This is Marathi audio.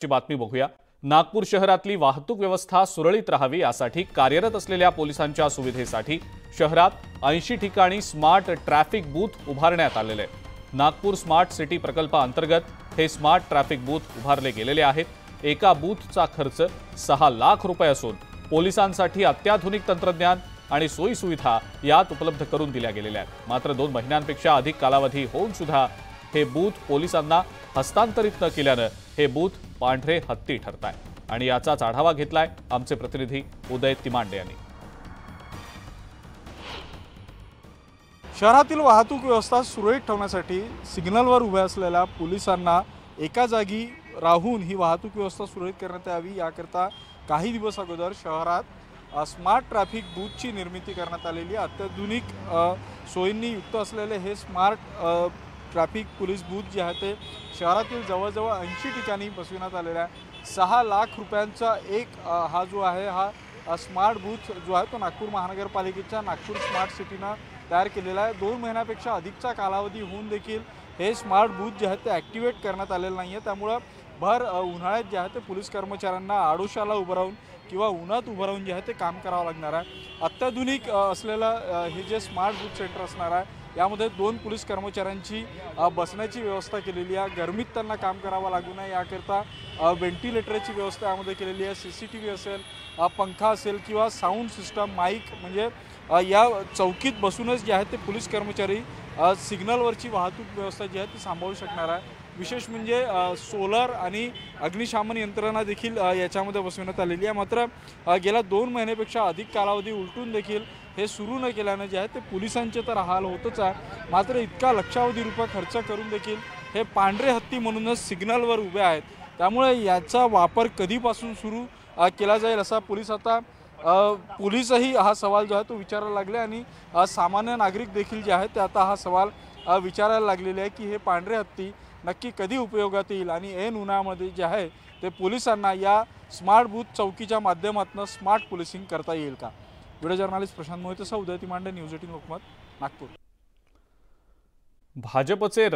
ची बातमी बघूया। नागपूर शहरातली वाहतूक व्यवस्था सुरळीत राहावी यासाठी कार्यरत असलेल्या पोलिसांच्या सुविधेसाठी शहरात 80 ठिकाणी स्मार्ट ट्रॅफिक बूथ उभारण्यात आलेले आहेत। नागपूर स्मार्ट सिटी प्रकल्पाअंतर्गत हे स्मार्ट ट्रॅफिक बूथ उभारले गेलेले आहेत। एका बूथचा खर्च 6 लाख रुपये असून पोलिसांसाठी अत्याधुनिक तंत्रज्ञान आणि सोयी सुविधा यात उपलब्ध करून दिल्या गेलेल्या आहेत। मात्र 2 महिन्यांपेक्षा अधिक कालावधी होऊन सुद्धा हे बूथ पोलिसांना हस्तांतरित न केल्याने हे बूथ पांढरे हत्ती ठरताय आणि याचाच आढावा घेतलाय आमचे प्रतिनिधी उदय तिमांडे यांनी। शहरातील वाहतूक व्यवस्था सुरळीत ठेवण्यासाठी सिग्नलवर उभे असलेल्या पोलिसांना एका जागी राहून ही वाहतूक व्यवस्था सुरळीत करण्यात यावी याकरता काही दिवस अगोदर शहरात स्मार्ट ट्रॅफिक बूथची निर्मिती करण्यात आलेली आहे। अत्याधुनिक सोयींनी युक्त असलेले हे स्मार्ट ट्रॅफिक पोलीस बूथ जे आहे ते शहरातील जवळजवळ 80 ठिकाणी बसविण्यात आलेला आहे। 6 लाख रुपयांचा एक हा जो आहे हा स्मार्ट बूथ जो आहे तो नागपूर महानगरपालिकेच्या नागपूर स्मार्ट सिटीनं तयार केलेला आहे। 2 महिन्यापेक्षा अधिकचा कालावधी होऊन देखील हे स्मार्ट बूथ जे आहे ते ॲक्टिवेट करण्यात आलेलं नाही आहे। त्यामुळे भर उन्हाळ्यात जे आहे ते पोलीस कर्मचाऱ्यांना आडोशाला उभं राहून किंवा उन्हात उभं राहून जे आहे ते काम करावं लागणार आहे। अत्याधुनिक असलेलं हे जे स्मार्ट बूथ सेंटर असणार आहे यामध्ये 2 पोलीस कर्मचाऱ्यांची बसण्याची व्यवस्था केलेली आहे। गरमीत त्यांना काम करावं लागू नये याकरता व्हेंटिलेटरची व्यवस्था यामध्ये केलेली आहे। CCTV असेल, पंखा असेल किंवा साऊंड सिस्टम, माईक म्हणजे या चौकीत बसूनच जे आहे ते पोलीस कर्मचारी सिग्नलवरची वाहतूक व्यवस्था जी आहे ती सांभाळू शकणार आहे। विशेष म्हणजे सोलर आणि अग्निशमन यंत्रणा देखील याच्यामध्ये बसवण्यात आलेली आहे। मात्र गेल्या 2 महिन्यापेक्षा अधिक कालावधी उलटून देखील हे सुरू न केल्याने जे आहे ते पोलिसांचे तर हाल होतच आहे। मात्र इतका लक्षावधी रुपये खर्च करून देखील हे पांढरे हत्ती म्हणूनच सिग्नलवर उभे आहेत। त्यामुळे याचा वापर कधीपासून सुरू केला जाईल असा पोलीसही हा सवाल जो आहे तो विचारायला लागले आणि सामान्य नागरिक देखील जे आहेत ते आता हा सवाल विचारायला लागलेले आहे की हे पांढरे हत्ती नक्की कधी उपयोगात येईल आणि ऐन उन्हाळ्यामध्ये जे आहे ते पोलिसांना या स्मार्ट बूथ चौकीच्या माध्यमातून स्मार्ट पोलिसिंग करता येईल का। व्हिडिओ जर्नलिस्ट प्रशांत मोहिते, उदय तिमांडे, न्यूज 18 लोकमत, नागपूर। भाजपचे